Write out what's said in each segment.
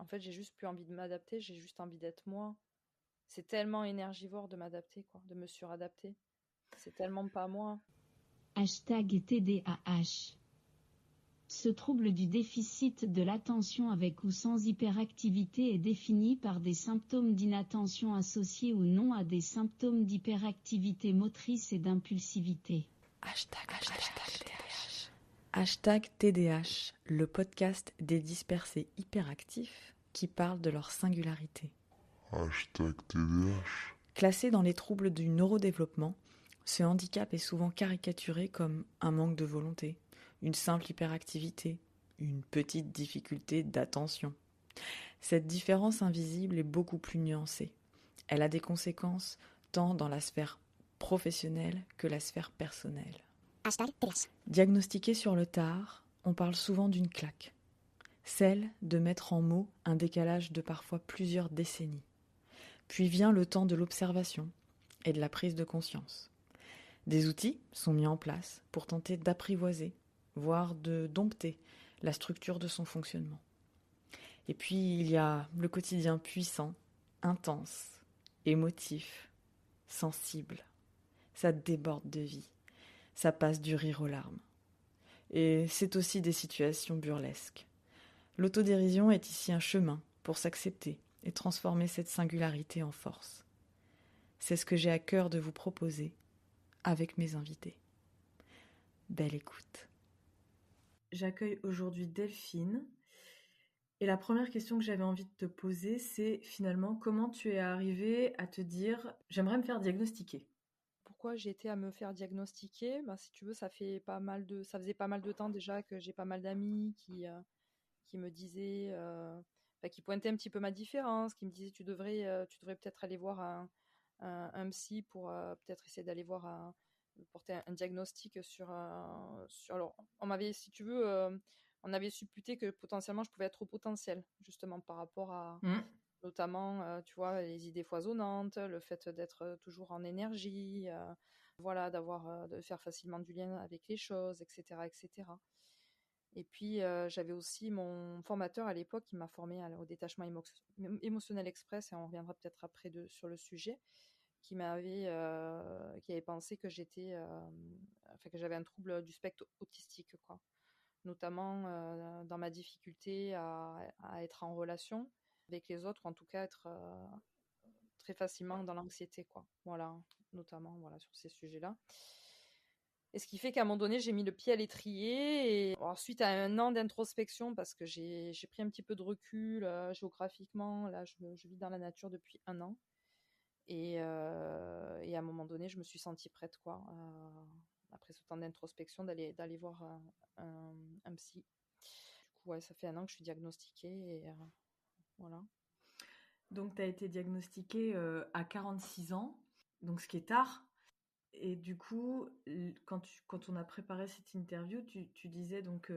en fait, j'ai juste plus envie de m'adapter, j'ai juste envie d'être moi. C'est tellement énergivore de m'adapter, quoi, de me suradapter. C'est tellement pas moi. #TDAH. Ce trouble du déficit de l'attention avec ou sans hyperactivité est défini par des symptômes d'inattention associés ou non à des symptômes d'hyperactivité motrice et d'impulsivité. Hashtag TDH, le podcast des dispersés hyperactifs qui parlent de leur singularité. Hashtag TDH. Classé dans les troubles du neurodéveloppement, ce handicap est souvent caricaturé comme un manque de volonté, une simple hyperactivité, une petite difficulté d'attention. Cette différence invisible est beaucoup plus nuancée. Elle a des conséquences tant dans la sphère professionnelle que la sphère personnelle. Diagnostiqué sur le tard, on parle souvent d'une claque. Celle de mettre en mots un décalage de parfois plusieurs décennies. Puis vient le temps de l'observation et de la prise de conscience. Des outils sont mis en place pour tenter d'apprivoiser, voire de dompter la structure de son fonctionnement. Et puis il y a le quotidien puissant, intense, émotif, sensible. Ça déborde de vie, ça passe du rire aux larmes. Et c'est aussi des situations burlesques. L'autodérision est ici un chemin pour s'accepter et transformer cette singularité en force. C'est ce que j'ai à cœur de vous proposer avec mes invités. Belle écoute. J'accueille aujourd'hui Delphine. Et la première question que j'avais envie de te poser, c'est finalement comment tu es arrivée à te dire « j'aimerais me faire diagnostiquer ». Pourquoi j'ai été à me faire diagnostiquer? Si tu veux, ça faisait pas mal de temps déjà que j'ai pas mal d'amis qui me disaient, qui pointaient un petit peu ma différence, qui me disaient tu devrais peut-être aller voir un psy pour peut-être essayer d'aller voir porter un diagnostic sur. Alors, on m'avait, si tu veux, on avait supputé que potentiellement je pouvais être au potentiel, justement par rapport à notamment, tu vois, les idées foisonnantes, le fait d'être toujours en énergie, voilà, de faire facilement du lien avec les choses, etc., etc. Et puis, j'avais aussi mon formateur à l'époque qui m'a formée au détachement émotionnel express, et on reviendra peut-être après sur le sujet, qui avait pensé que que j'avais un trouble du spectre autistique, quoi. Notamment dans ma difficulté à être en relation avec les autres, ou en tout cas être très facilement dans l'anxiété, quoi. Voilà, notamment voilà, sur ces sujets-là. Et ce qui fait qu'à un moment donné, j'ai mis le pied à l'étrier. Et alors, suite à un an d'introspection, parce que j'ai pris un petit peu de recul géographiquement, là, je vis dans la nature depuis un an. Et à un moment donné, je me suis sentie prête, quoi, après ce temps d'introspection, d'aller voir un psy. Du coup, ouais, ça fait un an que je suis diagnostiquée. Et voilà. Donc tu as été diagnostiquée à 46 ans, donc ce qui est tard. Et du coup, quand on a préparé cette interview, tu disais donc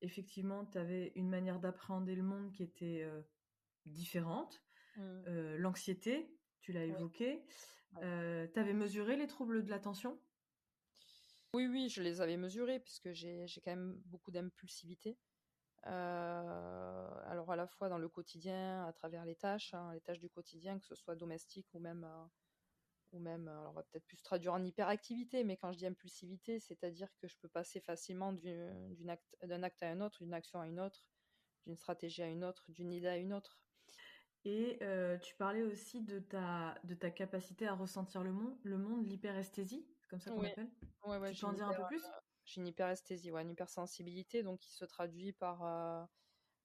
effectivement, tu avais une manière d'appréhender le monde qui était différente. L'anxiété, tu l'as évoqué. Ouais. Tu avais mesuré les troubles de l'attention? Oui, je les avais mesurés, puisque j'ai quand même beaucoup d'impulsivité. Alors à la fois dans le quotidien, à travers les tâches du quotidien, que ce soit domestique ou même, alors on va peut-être plus traduire en hyperactivité, mais quand je dis impulsivité, c'est-à-dire que je peux passer facilement d'un acte à un autre, d'une action à une autre, d'une stratégie à une autre, d'une idée à une autre. Et tu parlais aussi de ta capacité à ressentir le monde, l'hyperesthésie, c'est comme ça qu'on Oui, l'appelle? ouais, Tu peux en dire un peu plus? j'ai une hyperesthésie, ouais, une hypersensibilité, donc qui se traduit par,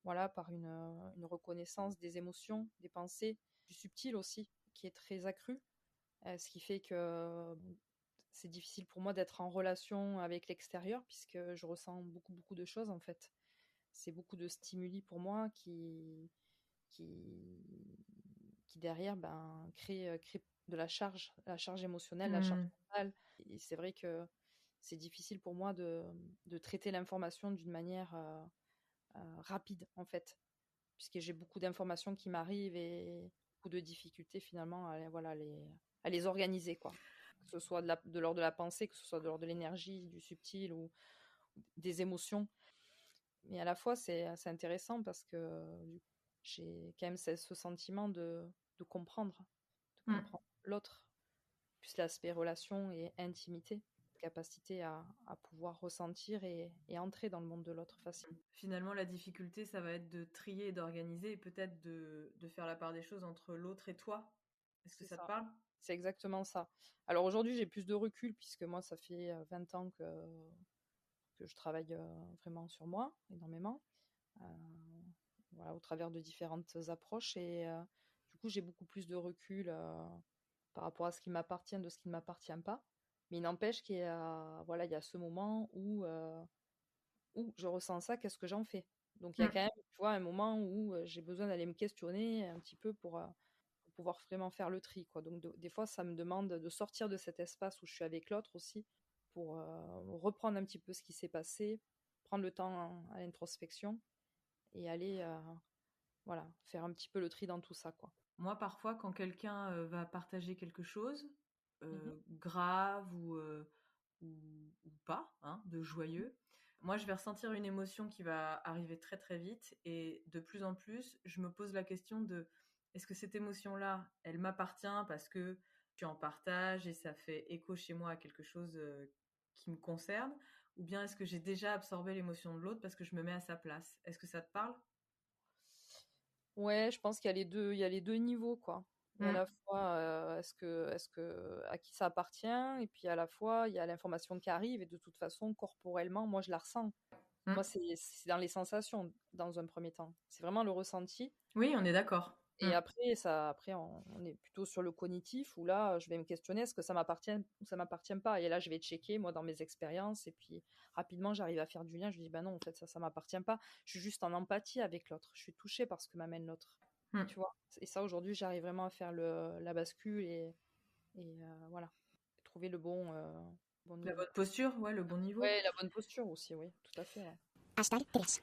voilà, par une reconnaissance des émotions, des pensées, du subtil aussi, qui est très accru. Ce qui fait que c'est difficile pour moi d'être en relation avec l'extérieur, puisque je ressens beaucoup, beaucoup de choses, en fait. C'est beaucoup de stimuli pour moi qui, qui derrière crée de la charge émotionnelle, la charge mentale. Et c'est vrai que c'est difficile pour moi de traiter l'information d'une manière rapide, en fait, puisque j'ai beaucoup d'informations qui m'arrivent et beaucoup de difficultés finalement à les organiser, quoi. Que ce soit de l'ordre de la pensée, que ce soit de l'ordre de l'énergie, du subtil ou des émotions. Mais à la fois, c'est assez intéressant parce que j'ai quand même ce sentiment de comprendre, Mm. l'autre, plus l'aspect relation et intimité, capacité à pouvoir ressentir et entrer dans le monde de l'autre facilement. Finalement, la difficulté, ça va être de trier et d'organiser et peut-être de faire la part des choses entre l'autre et toi. Est-ce que C'est ça te ça. parle? C'est exactement ça. Alors aujourd'hui, j'ai plus de recul puisque moi, ça fait 20 ans que je travaille vraiment sur moi, énormément, euh, voilà, au travers de différentes approches. Et du coup, j'ai beaucoup plus de recul par rapport à ce qui m'appartient, de ce qui ne m'appartient pas. Mais il n'empêche qu'il y a, voilà, il y a ce moment où je ressens ça, qu'est-ce que j'en fais? Donc il y a Mm. quand même, tu vois, un moment où j'ai besoin d'aller me questionner un petit peu pour pouvoir vraiment faire le tri, quoi. Donc des fois, ça me demande de sortir de cet espace où je suis avec l'autre aussi, pour reprendre un petit peu ce qui s'est passé, prendre le temps à l'introspection et aller voilà, faire un petit peu le tri dans tout ça, quoi. Moi, parfois, quand quelqu'un va partager quelque chose, Mhm. grave ou pas, hein, de joyeux, moi, je vais ressentir une émotion qui va arriver très très vite et de plus en plus, je me pose la question de est-ce que cette émotion-là, elle m'appartient parce que je suis en partage et ça fait écho chez moi à quelque chose qui me concerne, ou bien est-ce que j'ai déjà absorbé l'émotion de l'autre parce que je me mets à sa place? Est-ce que ça te parle? Ouais, je pense qu'il y a il y a les deux niveaux, quoi. Il y a à Mm. la fois, est-ce que, à qui ça appartient, et puis à la fois, il y a l'information qui arrive, et de toute façon, corporellement, moi, je la ressens. Mm. Moi, c'est dans les sensations, dans un premier temps. C'est vraiment le ressenti. Oui, on est d'accord. Et après, on est plutôt sur le cognitif, où là, je vais me questionner, est-ce que ça m'appartient ou ça m'appartient pas? Et là, je vais checker, moi, dans mes expériences, et puis rapidement, j'arrive à faire du lien. Je dis, bah non, en fait, ça m'appartient pas. Je suis juste en empathie avec l'autre. Je suis touchée par ce que m'amène l'autre. Mm. Tu vois? Et ça, aujourd'hui, j'arrive vraiment à faire la bascule et voilà, trouver le bon La niveau, bonne quoi. posture, ouais, le bon niveau. Ouais, la bonne posture aussi, oui, tout à fait, ouais.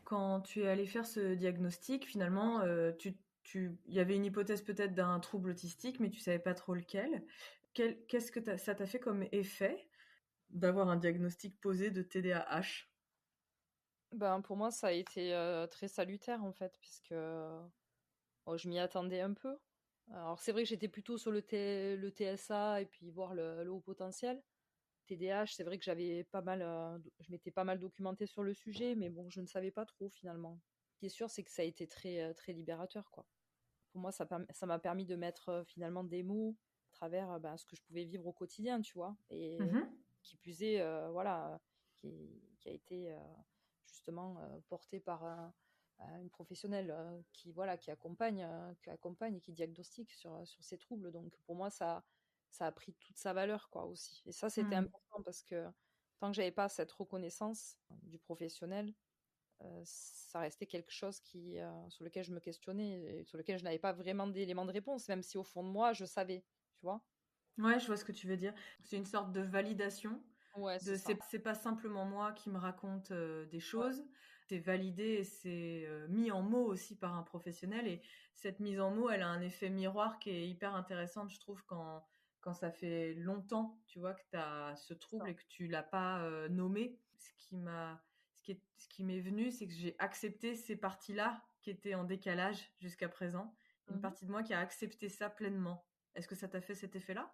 Quand tu es allé faire ce diagnostic, finalement, il y avait une hypothèse peut-être d'un trouble autistique, mais tu savais pas trop lequel. Qu'est-ce que ça t'a fait comme effet d'avoir un diagnostic posé de TDAH? Ben, pour moi, ça a été très salutaire, en fait, puisque je m'y attendais un peu. Alors, c'est vrai que j'étais plutôt sur le TSA et puis voir le haut potentiel. TDAH, c'est vrai que je m'étais pas mal documentée sur le sujet, mais bon, je ne savais pas trop finalement. Ce qui est sûr, c'est que ça a été très libérateur, quoi. Pour moi, ça m'a permis de mettre finalement des mots à travers ben, ce que je pouvais vivre au quotidien, tu vois. Et Mhm. qui plus est, voilà, qui a été justement porté par une professionnelle voilà, qui accompagne et qui diagnostique sur ces troubles. Donc pour moi, ça a pris toute sa valeur, quoi, aussi. Et ça, c'était Mm. important parce que tant que j'avais pas cette reconnaissance du professionnel, ça restait quelque chose sur lequel je me questionnais et sur lequel je n'avais pas vraiment d'éléments de réponse, même si au fond de moi, je savais, tu vois. Ouais, je vois ce que tu veux dire. C'est une sorte de validation Ouais, c'est de ça. c'est pas simplement moi qui me raconte des Ouais. choses, c'est validé et c'est mis en mots aussi par un professionnel et cette mise en mots, elle a un effet miroir qui est hyper intéressante, je trouve, quand ça fait longtemps, tu vois, que tu as ce trouble Ça. et que tu l'as pas nommé. Ce qui m'est venu, c'est que j'ai accepté ces parties-là qui étaient en décalage jusqu'à présent. Une Mhm. partie de moi qui a accepté ça pleinement. Est-ce que ça t'a fait cet effet-là?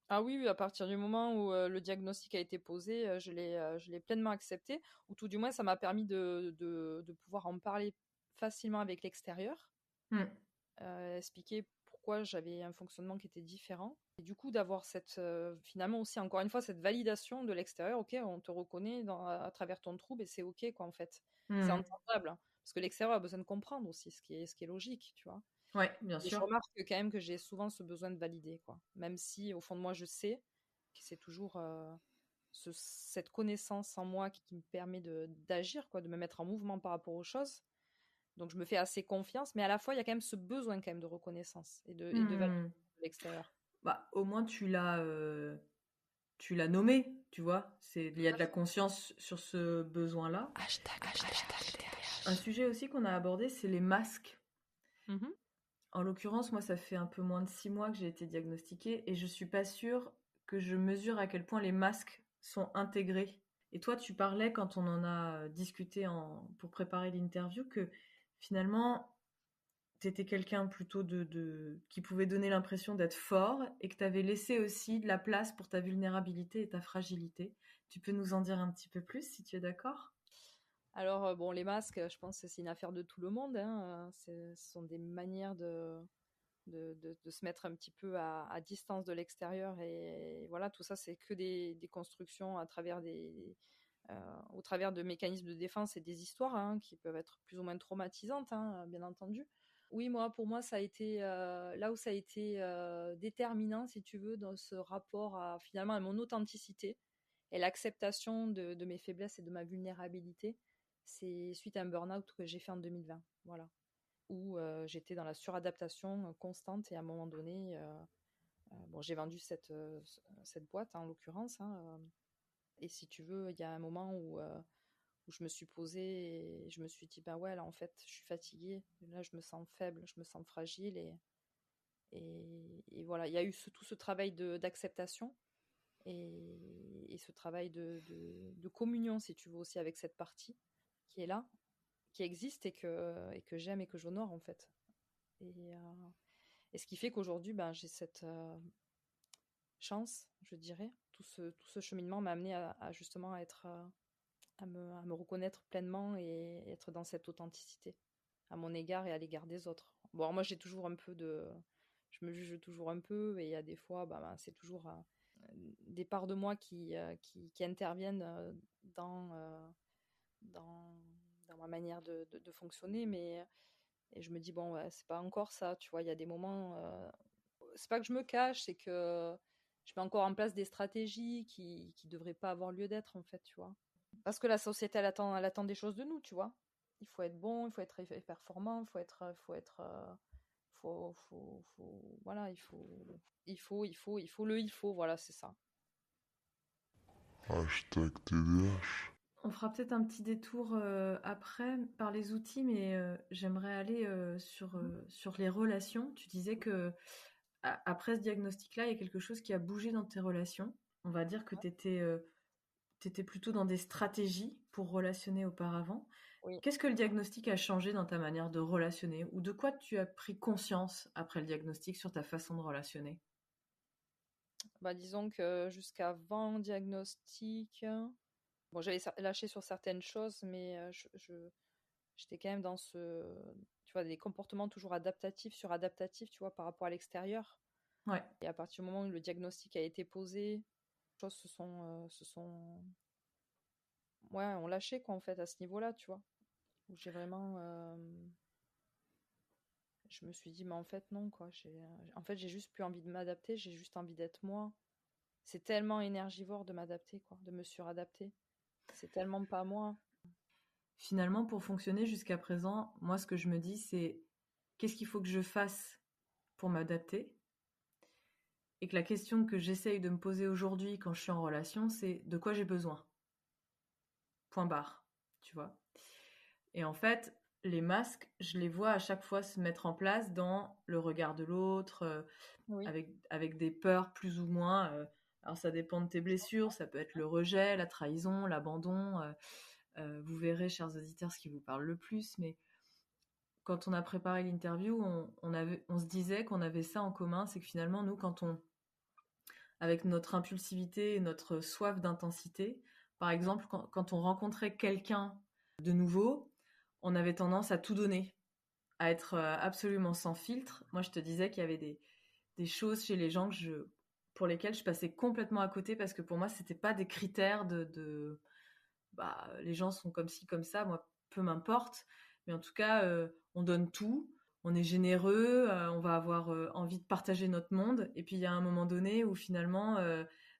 Ah oui, oui, à partir du moment où le diagnostic a été posé, je l'ai pleinement accepté, ou tout du moins, ça m'a permis de pouvoir en parler facilement avec l'extérieur, Hmm. expliquer pourquoi j'avais un fonctionnement qui était différent. Et du coup, d'avoir finalement aussi, encore une fois, cette validation de l'extérieur, ok, on te reconnaît à travers ton trouble et c'est ok, quoi, en fait. C'est Hmm. entendable, hein, parce que l'extérieur a besoin de comprendre aussi, ce qui est logique, tu vois. Ouais, bien Et je sûr. remarque quand même que j'ai souvent ce besoin de valider, quoi. Même si, au fond de moi, je sais que c'est toujours cette connaissance en moi qui me permet d'agir, quoi, de me mettre en mouvement par rapport aux choses. Donc je me fais assez confiance, mais à la fois, il y a quand même ce besoin quand même de reconnaissance et de validation Hmm. de l'extérieur. Bah, au moins tu l'as nommé, tu vois. Il y a de la conscience sur ce besoin-là. Un sujet aussi qu'on a abordé, c'est les masques. Mhm. En l'occurrence, moi, ça fait un peu moins de 6 mois que j'ai été diagnostiquée et je suis pas sûre que je mesure à quel point les masques sont intégrés. Et toi, tu parlais quand on en a discuté pour préparer l'interview que finalement, t'étais quelqu'un plutôt qui pouvait donner l'impression d'être fort et que t'avais laissé aussi de la place pour ta vulnérabilité et ta fragilité. Tu peux nous en dire un petit peu plus si tu es d'accord? Alors, bon, les masques, je pense que c'est une affaire de tout le monde, hein. Ce sont des manières de se mettre un petit peu à distance de l'extérieur. Et voilà, tout ça, c'est que des constructions au travers de mécanismes de défense et des histoires, hein, qui peuvent être plus ou moins traumatisantes, hein, bien entendu. Oui, pour moi, ça a été là où ça a été déterminant, si tu veux, dans ce rapport finalement à mon authenticité et l'acceptation de mes faiblesses et de ma vulnérabilité. C'est suite à un burn-out que j'ai fait en 2020, voilà, où j'étais dans la suradaptation constante. Et à un moment donné, bon, j'ai vendu cette boîte, hein, en l'occurrence, hein, et si tu veux, il y a un moment où je me suis posée et je me suis dit, bah ouais, là en fait, je suis fatiguée, là je me sens faible, je me sens fragile. Et voilà, il y a eu tout ce travail d'acceptation et ce travail de communion, si tu veux, aussi avec cette partie qui est là, qui existe et que j'aime et que j'honore en fait. Et ce qui fait qu'aujourd'hui, ben, j'ai cette chance, je dirais. Tout ce cheminement m'a amené justement à me reconnaître pleinement et être dans cette authenticité à mon égard et à l'égard des autres. Bon, alors moi, j'ai toujours un peu je me juge toujours un peu, et il y a des fois, c'est toujours des parts de moi qui interviennent dans, dans ma manière de fonctionner, et je me dis, bon, ouais, c'est pas encore ça, tu vois, il y a des moments, c'est pas que je me cache, c'est que je mets encore en place des stratégies qui devraient pas avoir lieu d'être, en fait, tu vois. Parce que la société, elle attend des choses de nous, tu vois. Il faut être bon, il faut être performant, voilà, voilà, c'est ça. Hashtag TDH. On fera peut-être un petit détour après par les outils, mais j'aimerais aller sur les relations. Tu disais que après ce diagnostic-là, il y a quelque chose qui a bougé dans tes relations. On va dire que tu étais plutôt dans des stratégies pour relationner auparavant. Oui. Qu'est-ce que le diagnostic a changé dans ta manière de relationner, ou de quoi tu as pris conscience après le diagnostic sur ta façon de relationner? Disons que jusqu'avant diagnostic, bon, j'avais lâché sur certaines choses, mais j'étais quand même dans tu vois, des comportements toujours adaptatifs, suradaptatifs, tu vois, par rapport à l'extérieur. Ouais. Et à partir du moment où le diagnostic a été posé, les choses ouais, ont lâché, quoi, en fait, à ce niveau-là, tu vois. Où j'ai vraiment, je me suis dit, mais en fait, non, quoi. En fait, j'ai juste plus envie de m'adapter, j'ai juste envie d'être moi. C'est tellement énergivore de m'adapter, quoi, de me suradapter. C'est tellement pas moi. Finalement, pour fonctionner jusqu'à présent, moi, ce que je me dis, c'est qu'est-ce qu'il faut que je fasse pour m'adapter? Et que la question que j'essaye de me poser aujourd'hui quand je suis en relation, c'est de quoi j'ai besoin? Point barre, tu vois? Et en fait, les masques, je les vois à chaque fois se mettre en place dans le regard de l'autre, Oui. avec des peurs plus ou moins. Alors ça dépend de tes blessures, ça peut être le rejet, la trahison, l'abandon. Vous verrez, chers auditeurs, ce qui vous parle le plus. Mais quand on a préparé l'interview, on se disait qu'on avait ça en commun, c'est que finalement, nous, avec notre impulsivité et notre soif d'intensité, par exemple, quand on rencontrait quelqu'un de nouveau, on avait tendance à tout donner, à être absolument sans filtre. Moi, je te disais qu'il y avait des choses chez les gens pour lesquelles je passais complètement à côté, parce que pour moi, c'était pas des critères les gens sont comme ci, comme ça, moi, peu m'importe. Mais en tout cas, on donne tout, on est généreux, on va avoir envie de partager notre monde. Et puis, il y a un moment donné où finalement,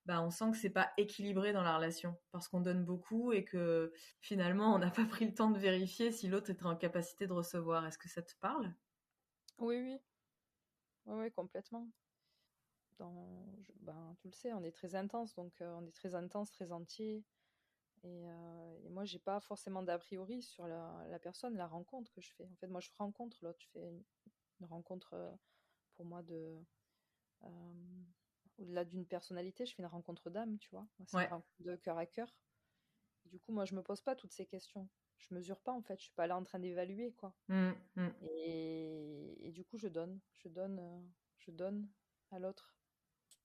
on sent que c'est pas équilibré dans la relation, parce qu'on donne beaucoup et que finalement, on n'a pas pris le temps de vérifier si l'autre était en capacité de recevoir. Est-ce que ça te parle? Oui, oui. Oui, oui, complètement. Tu le sais, on est très intense, donc on est très intense, très entier. Et moi, j'ai pas forcément d'a priori sur la personne, la rencontre que je fais. En fait, moi, je rencontre l'autre. Je fais une rencontre, pour moi, au-delà d'une personnalité, je fais une rencontre d'âme, tu vois. Moi, c'est une Ouais. rencontre de cœur à cœur. Et du coup, moi, je me pose pas toutes ces questions. Je mesure pas, en fait. Je suis pas là en train d'évaluer, quoi. Mm, mm. et du coup, je donne à l'autre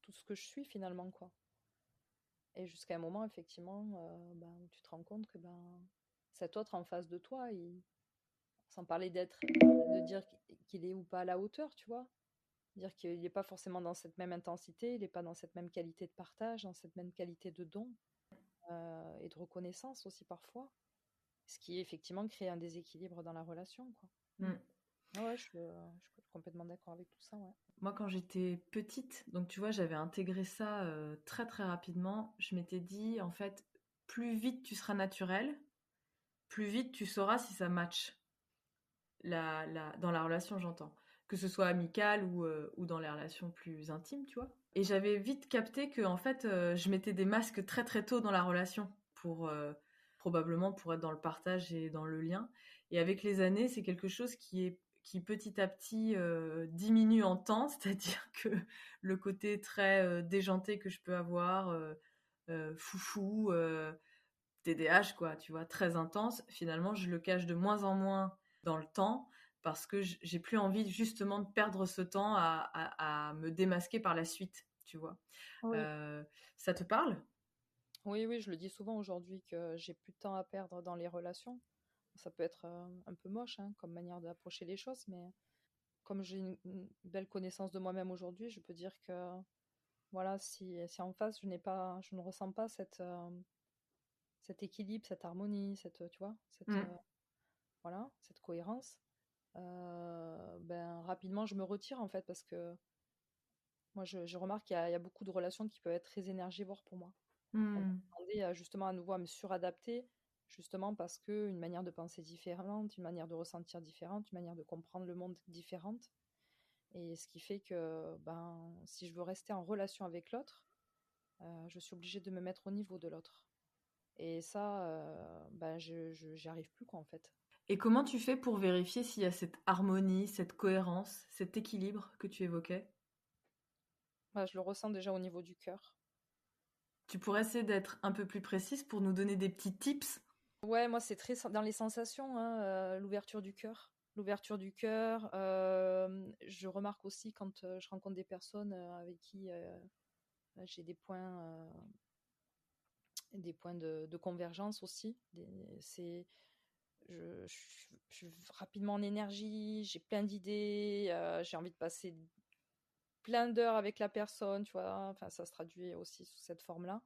tout ce que je suis finalement, quoi. Et jusqu'à un moment, effectivement, où tu te rends compte que cet autre en face de toi, sans parler de dire qu'il est ou pas à la hauteur, tu vois. Dire qu'il n'est pas forcément dans cette même intensité, il n'est pas dans cette même qualité de partage, dans cette même qualité de don et de reconnaissance aussi parfois. Ce qui effectivement crée un déséquilibre dans la relation, quoi. Ouais, je suis complètement d'accord avec tout ça, ouais. Moi, quand j'étais petite, donc tu vois, j'avais intégré ça très très rapidement. Je m'étais dit, en fait, plus vite tu seras naturel, plus vite tu sauras si ça match dans la relation, j'entends. Que ce soit amical ou dans les relations plus intimes, tu vois. Et j'avais vite capté que, en fait, je mettais des masques très très tôt dans la relation probablement pour être dans le partage et dans le lien. Et avec les années, c'est quelque chose qui petit à petit diminue en temps, c'est-à-dire que le côté très déjanté que je peux avoir, foufou, TDAH, quoi, tu vois, très intense, finalement, je le cache de moins en moins dans le temps parce que j'ai plus envie justement de perdre ce temps à me démasquer par la suite, tu vois. Oui. Ça te parle ? Oui, je le dis souvent aujourd'hui que j'ai plus de temps à perdre dans les relations. Ça peut être un peu moche comme manière d'approcher les choses, mais comme j'ai une belle connaissance de moi-même aujourd'hui, je peux dire que voilà, si en face je ne ressens pas cet équilibre, cette harmonie, tu vois, cette cohérence, rapidement je me retire en fait parce que moi je remarque qu'il y a beaucoup de relations qui peuvent être très énergivores pour moi. On va demander justement à nouveau à me suradapter, justement parce que une manière de penser différente, une manière de ressentir différente, une manière de comprendre le monde différente. Et ce qui fait que si je veux rester en relation avec l'autre, je suis obligée de me mettre au niveau de l'autre. Et ça, j'y arrive plus, quoi, en fait. Et comment tu fais pour vérifier s'il y a cette harmonie, cette cohérence, cet équilibre que tu évoquais ? Je le ressens déjà au niveau du cœur. Tu pourrais essayer d'être un peu plus précise pour nous donner des petits tips ? Ouais, moi, c'est très dans les sensations, l'ouverture du cœur. L'ouverture du cœur. Je remarque aussi quand je rencontre des personnes avec qui j'ai des points de convergence aussi. Je suis rapidement en énergie, j'ai plein d'idées, j'ai envie de passer plein d'heures avec la personne, tu vois. Enfin, ça se traduit aussi sous cette forme-là.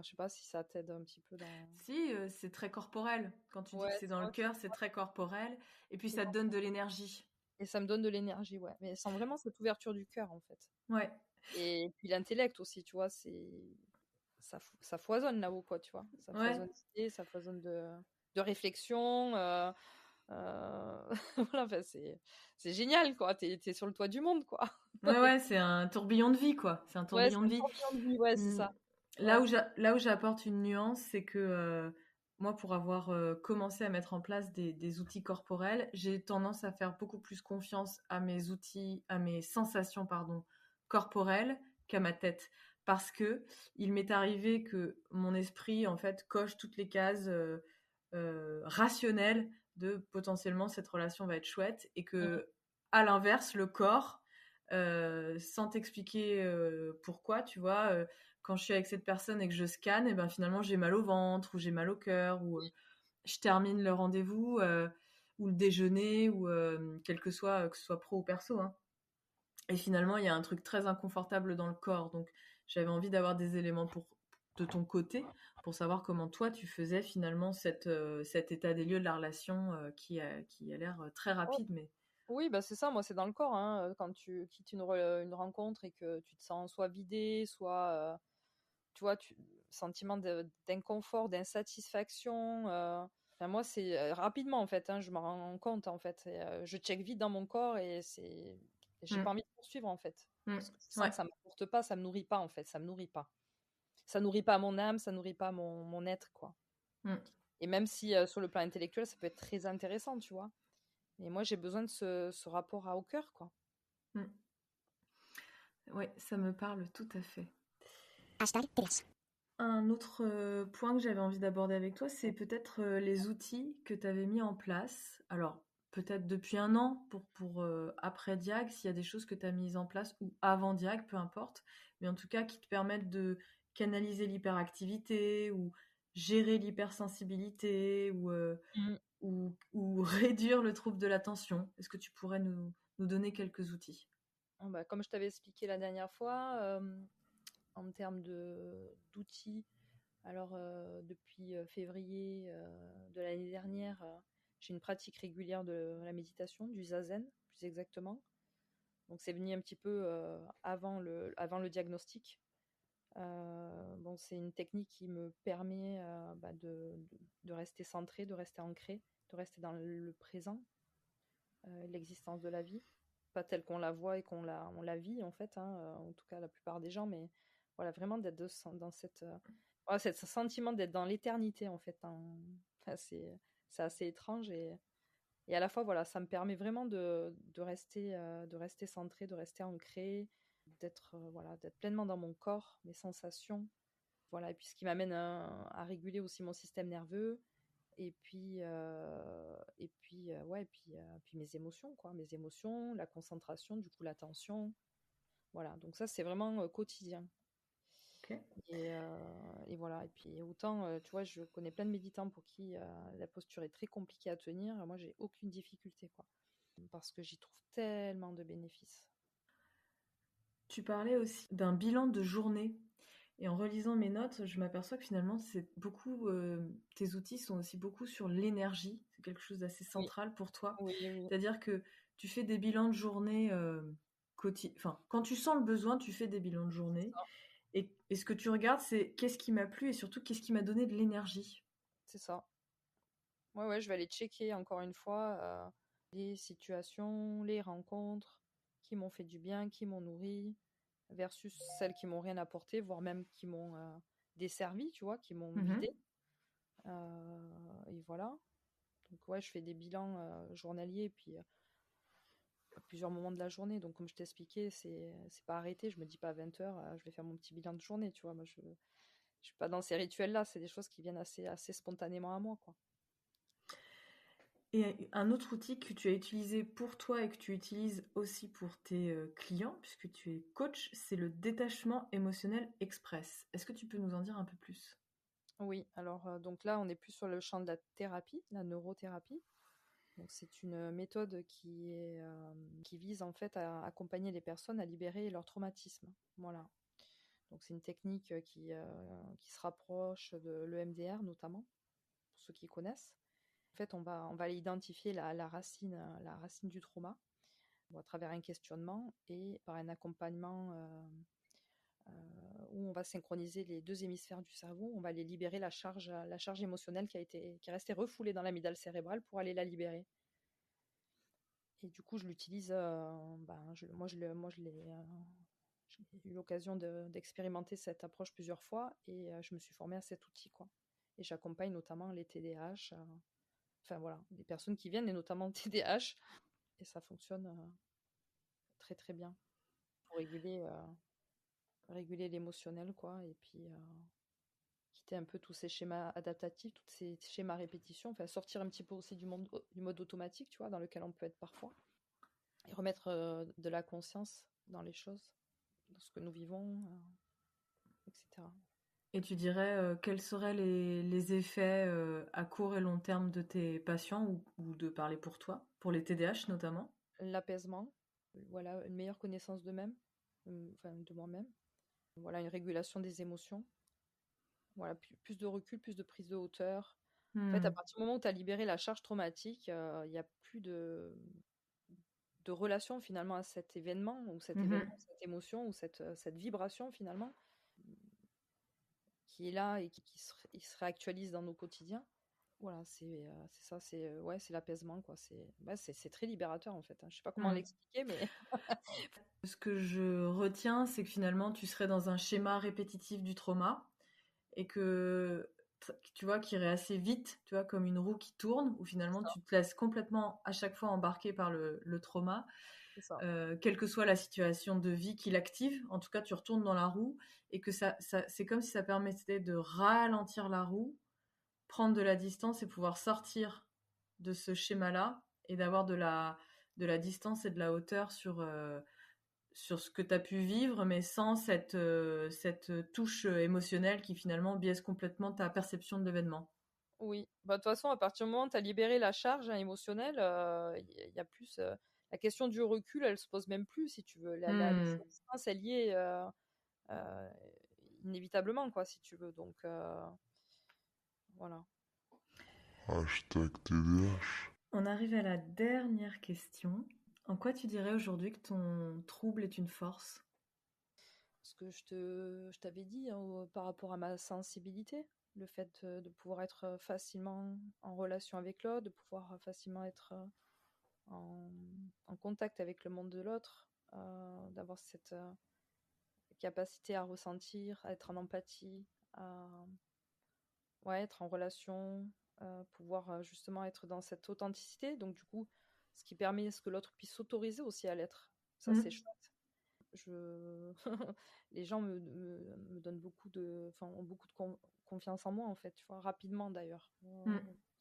Je sais pas si ça t'aide un petit peu dans... Si, c'est très corporel. Quand tu dis que Ouais, c'est dans le cœur, c'est très corporel. Et puis ça te donne de l'énergie. et ça me donne de l'énergie, ouais. Mais sans vraiment cette ouverture du cœur, en fait. Ouais. Et puis l'intellect aussi, tu vois, ça foisonne là-haut, quoi, tu vois. Ça foisonne d'idées, ça foisonne de réflexion. Voilà, enfin, c'est génial, quoi. T'es sur le toit du monde, quoi. Ouais, c'est un tourbillon de vie, quoi. C'est un Ouais, tourbillon c'est de un vie. tourbillon de vie, ouais, c'est ça. Là où j'apporte une nuance, c'est que moi, pour avoir commencé à mettre en place des outils corporels, j'ai tendance à faire beaucoup plus confiance à mes outils, à mes sensations, pardon, corporelles qu'à ma tête. Parce que il m'est arrivé que mon esprit, en fait, coche toutes les cases rationnelles de potentiellement cette relation va être chouette et que, à l'inverse, le corps, sans t'expliquer pourquoi, tu vois, quand je suis avec cette personne et que je scanne, et ben finalement j'ai mal au ventre ou j'ai mal au cœur ou je termine le rendez-vous ou le déjeuner ou quel que ce soit pro ou perso, hein. Et finalement il y a un truc très inconfortable dans le corps, donc j'avais envie d'avoir des éléments de ton côté pour savoir comment toi tu faisais finalement cet état des lieux de la relation qui a l'air très rapide, mais Oui, c'est ça, moi c'est dans le corps, hein, quand tu quittes une rencontre et que tu te sens soit vidé, soit, tu vois, sentiment d'inconfort, d'insatisfaction. Enfin, moi c'est rapidement en fait, hein, je m'en rends compte en fait. Et, je check vite dans mon corps et j'ai pas envie de poursuivre en fait. Parce que je sens que ça m'apporte pas, ça me nourrit pas en fait, ça me nourrit pas. Ça nourrit pas mon âme, ça nourrit pas mon être, quoi. Et même si sur le plan intellectuel ça peut être très intéressant, tu vois. Et moi, j'ai besoin de ce rapport au cœur, quoi. Oui, ça me parle tout à fait. #TDH. Un autre point que j'avais envie d'aborder avec toi, c'est peut-être les outils que tu avais mis en place. Alors, peut-être depuis un an pour après Diag, s'il y a des choses que tu as mises en place ou avant Diag, peu importe, mais en tout cas qui te permettent de canaliser l'hyperactivité ou gérer l'hypersensibilité ou réduire le trouble de l'attention. Est-ce que tu pourrais nous donner quelques outils? Comme je t'avais expliqué la dernière fois, en termes d'outils, alors depuis février de l'année dernière, j'ai une pratique régulière de la méditation, du zazen plus exactement. Donc c'est venu un petit peu avant le diagnostic. C'est une technique qui me permet de rester centré, de rester ancré, de rester dans le présent, l'existence de la vie, pas telle qu'on la voit et on la vit en fait, hein, en tout cas la plupart des gens, mais voilà, vraiment d'être dans voilà, ce sentiment d'être dans l'éternité en fait. Enfin, c'est assez étrange et à la fois voilà, ça me permet vraiment de rester centré, de rester ancré, d'être pleinement dans mon corps, mes sensations, voilà, et puis ce qui m'amène à réguler aussi mon système nerveux et puis mes émotions, quoi, mes émotions, la concentration, du coup l'attention, voilà. Donc ça c'est vraiment quotidien. Ok. Et voilà. Et puis autant, tu vois, je connais plein de méditants pour qui la posture est très compliquée à tenir. Moi, j'ai aucune difficulté, quoi, parce que j'y trouve tellement de bénéfices. Tu parlais aussi d'un bilan de journée. Et en relisant mes notes, je m'aperçois que finalement, tes outils sont aussi beaucoup sur l'énergie. C'est quelque chose d'assez Oui, central pour toi. oui, oui. C'est-à-dire que tu fais des bilans de journée enfin, quand tu sens le besoin, tu fais des bilans de journée. Et ce que tu regardes, c'est qu'est-ce qui m'a plu et surtout qu'est-ce qui m'a donné de l'énergie. C'est ça. Ouais, je vais aller checker encore une fois les situations, les rencontres qui m'ont fait du bien, qui m'ont nourri, versus celles qui m'ont rien apporté, voire même qui m'ont desservi, tu vois, qui m'ont Mhm. vidé. Et voilà. Donc ouais, je fais des bilans journaliers et puis à plusieurs moments de la journée. Donc comme je t'expliquais, c'est pas arrêté. Je me dis pas à 20h, je vais faire mon petit bilan de journée, tu vois. Moi, je suis pas dans ces rituels-là. C'est des choses qui viennent assez spontanément à moi, quoi. Et un autre outil que tu as utilisé pour toi et que tu utilises aussi pour tes clients, puisque tu es coach, c'est le détachement émotionnel express. Est-ce que tu peux nous en dire un peu plus? Oui, alors donc là, on est plus sur le champ de la thérapie, la neurothérapie. Donc c'est une méthode qui vise en fait à accompagner les personnes à libérer leur traumatisme. Voilà. Donc c'est une technique qui se rapproche de l'EMDR notamment, pour ceux qui connaissent. En fait, on va aller identifier la racine du trauma à travers un questionnement et par un accompagnement où on va synchroniser les deux hémisphères du cerveau. On va aller libérer la charge émotionnelle qui est restée refoulée dans l'amygdale cérébrale pour aller la libérer. Et du coup, je l'utilise. J'ai eu l'occasion d'expérimenter cette approche plusieurs fois et je me suis formée à cet outil, quoi. Et j'accompagne notamment les TDAH, enfin voilà, des personnes qui viennent et notamment TDAH et ça fonctionne très très bien pour réguler l'émotionnel, quoi, et puis quitter un peu tous ces schémas adaptatifs, tous ces schémas répétitions, enfin sortir un petit peu aussi du mode automatique, tu vois, dans lequel on peut être parfois, et remettre de la conscience dans les choses, dans ce que nous vivons, etc. Et tu dirais quels seraient les effets à court et long terme de tes patients ou de parler pour toi, pour les TDAH notamment? L'apaisement, voilà, une meilleure connaissance d'eux-mêmes, enfin de moi-même, voilà, une régulation des émotions, voilà, plus de recul, plus de prise de hauteur. En fait, à partir du moment où tu as libéré la charge traumatique, il n'y a plus de relation finalement à cet événement, ou cet événement, cette émotion, ou cette vibration finalement, qui est là et il se réactualise dans nos quotidiens. Voilà, c'est ça, c'est l'apaisement, quoi. C'est très libérateur en fait, hein. Je sais pas comment l'expliquer, mais Ce que je retiens, c'est que finalement, tu serais dans un schéma répétitif du trauma et que tu vois, qui irait assez vite, tu vois, comme une roue qui tourne, où finalement tu te laisses complètement à chaque fois embarquer par le trauma, c'est ça. quelle que soit la situation de vie qui l'active. En tout cas, tu retournes dans la roue et que c'est comme si ça permettait de ralentir la roue, prendre de la distance et pouvoir sortir de ce schéma-là et d'avoir de la distance et de la hauteur sur ce que tu as pu vivre, mais sans cette touche émotionnelle qui finalement biaise complètement ta perception de l'événement. Oui, bah, de toute façon, à partir du moment où tu as libéré la charge émotionnelle, il y a plus. La question du recul, elle se pose même plus, si tu veux. La distance, elle y est euh, inévitablement, quoi, si tu veux. Donc, voilà. Hashtag TDH. On arrive à la dernière question. En quoi tu dirais aujourd'hui que ton trouble est une force? Ce que je t'avais dit hein, par rapport à ma sensibilité, le fait de pouvoir être facilement en relation avec l'autre, de pouvoir facilement être en, en contact avec le monde de l'autre, d'avoir cette capacité à ressentir, à être en empathie, à ouais, être en relation, pouvoir justement être dans cette authenticité. Donc du coup, ce qui permet à ce que l'autre puisse s'autoriser aussi à l'être. Ça, c'est chouette. Les gens me donnent ont beaucoup de confiance en moi, en fait, tu vois, rapidement d'ailleurs.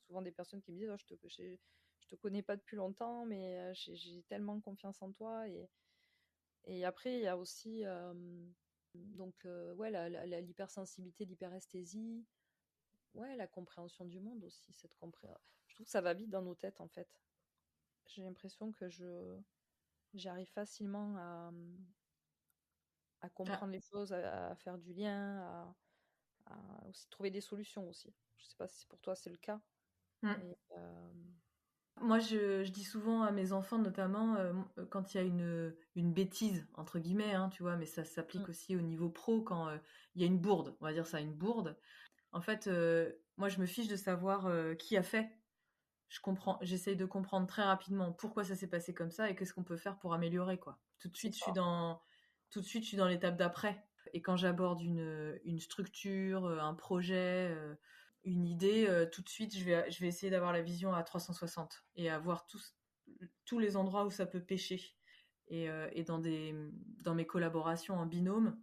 Souvent des personnes qui me disent, oh, je te connais pas depuis longtemps, mais j'ai tellement confiance en toi. Et après, il y a aussi ouais, l'hypersensibilité, l'hyperesthésie, ouais, la compréhension du monde aussi. Je trouve que ça va vite dans nos têtes, en fait. J'ai l'impression que j'arrive facilement à comprendre les choses, à faire du lien, à aussi trouver des solutions aussi. Je sais pas si pour toi c'est le cas. Mais, Moi, je dis souvent à mes enfants, notamment quand il y a une bêtise, entre guillemets, hein, tu vois, mais ça s'applique aussi au niveau pro, quand il y a une bourde, on va dire ça, une bourde. En fait, moi, je me fiche de savoir qui a fait. J'essaye de comprendre très rapidement pourquoi ça s'est passé comme ça et qu'est-ce qu'on peut faire pour améliorer, quoi. Tout de suite, je suis dans l'étape d'après. Et quand j'aborde une structure, un projet, une idée, tout de suite, je vais essayer d'avoir la vision à 360 et à voir tous les endroits où ça peut pêcher. Et dans mes collaborations en binôme,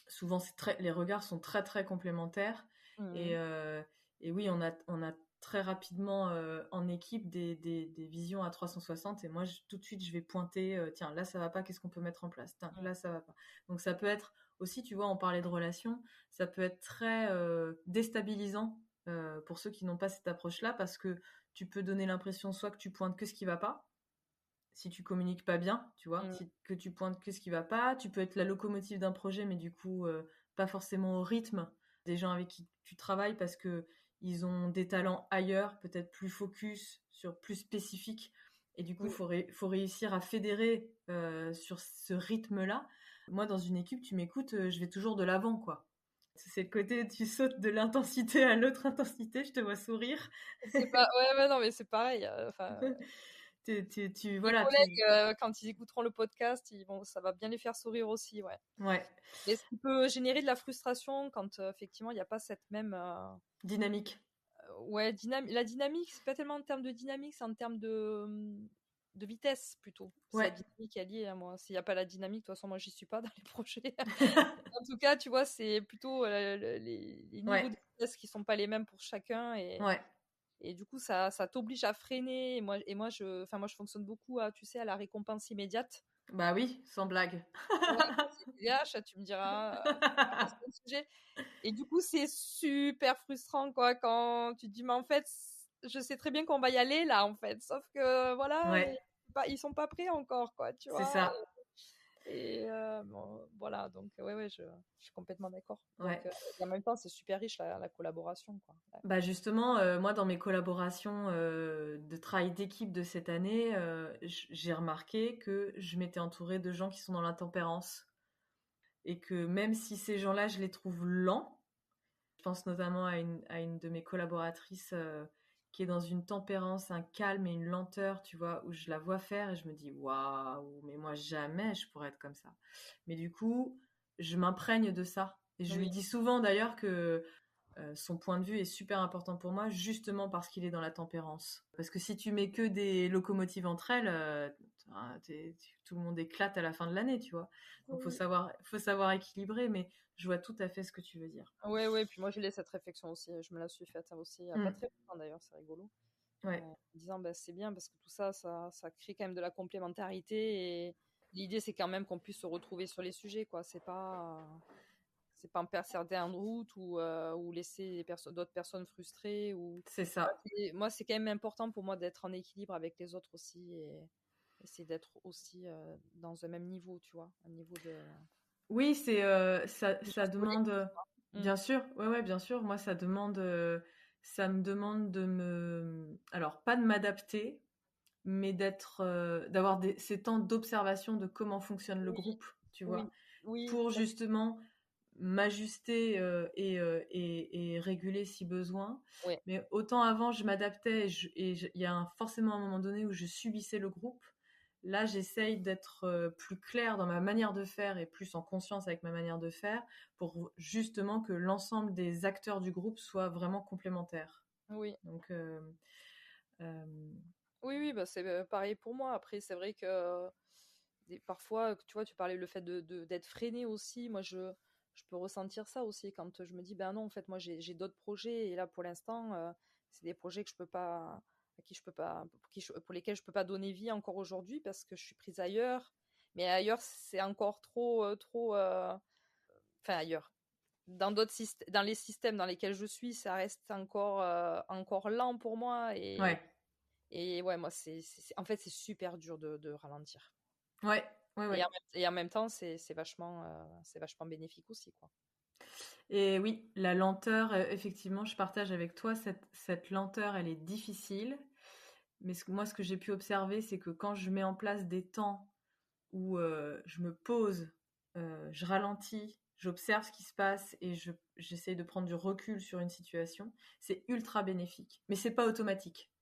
souvent les regards sont très très complémentaires. Et, et oui, on a très rapidement en équipe des visions à 360, et moi tout de suite je vais pointer, tiens là ça va pas, qu'est-ce qu'on peut mettre en place, tiens là ça va pas. Donc ça peut être aussi, tu vois, on parlait de relations, ça peut être très déstabilisant pour ceux qui n'ont pas cette approche là, parce que tu peux donner l'impression soit que tu pointes que ce qui va pas, si tu communiques pas bien, tu vois, que tu pointes que ce qui va pas. Tu peux être la locomotive d'un projet, mais du coup pas forcément au rythme des gens avec qui tu travailles, parce que ils ont des talents ailleurs, peut-être plus focus, plus spécifiques, et du coup faut réussir à fédérer sur ce rythme-là. Moi, dans une équipe, tu m'écoutes, je vais toujours de l'avant, quoi. C'est le côté, tu sautes de l'intensité à l'autre intensité, je te vois sourire. c'est pas, ouais, non, mais c'est pareil. Mes Voilà, collègues, quand ils écouteront le podcast, ça va bien les faire sourire aussi, ouais. Ouais. Mais ce qui peut générer de la frustration quand effectivement il n'y a pas cette même dynamique. Ouais, la dynamique, c'est pas tellement en termes de dynamique, c'est en termes de vitesse plutôt. C'est la dynamique qui est liée à moi. S'il n'y a pas la dynamique, de toute façon, moi, j'y suis pas dans les projets. En tout cas, tu vois, c'est plutôt les niveaux de vitesse qui sont pas les mêmes pour chacun. Et du coup, ça t'oblige à freiner. Et moi, je fonctionne beaucoup tu sais, à la récompense immédiate. Bah oui, sans blague. Ouais, c'est TDAH, tu me diras. C'est un sujet. Et du coup, c'est super frustrant, quoi, quand tu te dis, mais en fait, je sais très bien qu'on va y aller là, en fait. Sauf que, voilà, ils sont pas prêts encore, quoi, tu vois. C'est ça. Et bon, voilà, donc, ouais, je suis complètement d'accord. Ouais. Donc, en même temps, c'est super riche, la collaboration, quoi. Ouais. Bah justement, moi, dans mes collaborations de travail d'équipe de cette année, j'ai remarqué que je m'étais entourée de gens qui sont dans l'intempérance. Et que même si ces gens-là, je les trouve lents, je pense notamment à une de mes collaboratrices qui est dans une tempérance, un calme et une lenteur, tu vois, où je la vois faire et je me dis waouh, mais moi jamais je pourrais être comme ça. Mais du coup, je m'imprègne de ça. Et je lui dis souvent d'ailleurs que son point de vue est super important pour moi, justement parce qu'il est dans la tempérance. Parce que si tu mets que des locomotives entre elles, tout le monde éclate à la fin de l'année, tu vois. Donc faut savoir équilibrer, mais je vois tout à fait ce que tu veux dire. Ouais, puis moi j'ai cette réflexion aussi, je me la suis faite aussi, il n'y a pas très longtemps d'ailleurs, c'est rigolo. Ouais. En disant c'est bien parce que tout ça crée quand même de la complémentarité et l'idée c'est quand même qu'on puisse se retrouver sur les sujets, quoi. C'est pas en perdre certains en route ou laisser d'autres personnes frustrées C'est ça. moi c'est quand même important pour moi d'être en équilibre avec les autres aussi et essayer d'être aussi dans un même niveau, tu vois, un niveau de Oui, ça demande, Mm. bien sûr, ouais, bien sûr. Moi, ça me demande alors pas de m'adapter, mais d'avoir ces temps d'observation de comment fonctionne le Oui, groupe, tu oui, vois, oui, pour tout à fait. justement m'ajuster et réguler si besoin. Ouais. Mais autant avant, je m'adaptais il y a forcément un moment donné où je subissais le groupe. Là, j'essaye d'être plus claire dans ma manière de faire et plus en conscience avec ma manière de faire pour justement que l'ensemble des acteurs du groupe soient vraiment complémentaires. Oui. Donc, Oui, c'est pareil pour moi. Après, c'est vrai que parfois, tu vois, tu parlais le fait d'être freiné aussi. Moi, je peux ressentir ça aussi quand je me dis, ben non, en fait, moi, j'ai d'autres projets et là, pour l'instant, c'est des projets que je peux pas, à qui je peux pas, pour lesquels je peux pas donner vie encore aujourd'hui parce que je suis prise ailleurs. Mais ailleurs, c'est encore enfin ailleurs. Dans les systèmes dans lesquels je suis, ça reste encore lent pour moi ouais, et ouais, moi, en fait, c'est super dur de ralentir. ouais, ouais, ouais. Et en même temps, c'est vachement bénéfique aussi, quoi. Et oui, la lenteur, effectivement, je partage avec toi, cette lenteur, elle est difficile. Mais moi, ce que j'ai pu observer, c'est que quand je mets en place des temps où je me pose, je ralentis, j'observe ce qui se passe et j'essaye de prendre du recul sur une situation, c'est ultra bénéfique. Mais c'est pas automatique.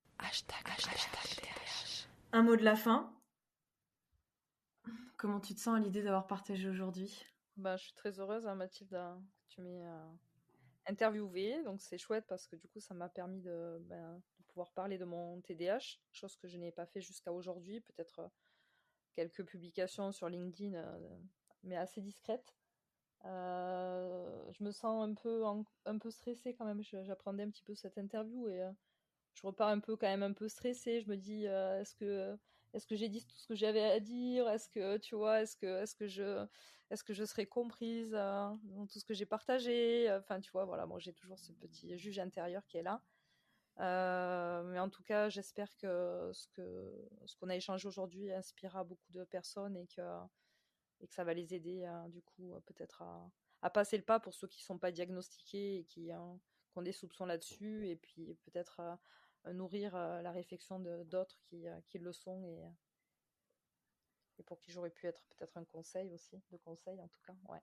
Un mot de la fin. Comment tu te sens à l'idée d'avoir partagé aujourd'hui? Je suis très heureuse, hein, Mathilde, hein, que tu m'aies interviewée. Donc, c'est chouette parce que du coup, ça m'a permis de pouvoir parler de mon TDAH, chose que je n'ai pas fait jusqu'à aujourd'hui. Peut-être quelques publications sur LinkedIn, mais assez discrètes. Je me sens un peu stressée quand même. J'appréhendais un petit peu cette interview et je repars un peu quand même un peu stressée. Je me dis est-ce que j'ai dit tout ce que j'avais à dire? Est-ce que tu vois est-ce que je serai comprise dans tout ce que j'ai partagé? Enfin tu vois voilà, moi j'ai toujours ce petit juge intérieur qui est là. Mais en tout cas, j'espère que ce qu'on a échangé aujourd'hui inspirera beaucoup de personnes et que ça va les aider du coup peut-être à passer le pas pour ceux qui ne sont pas diagnostiqués et qui ont des soupçons là-dessus et puis peut-être nourrir la réflexion d'autres qui le sont et pour qui j'aurais pu être peut-être un conseil aussi, de conseil en tout cas. Ouais.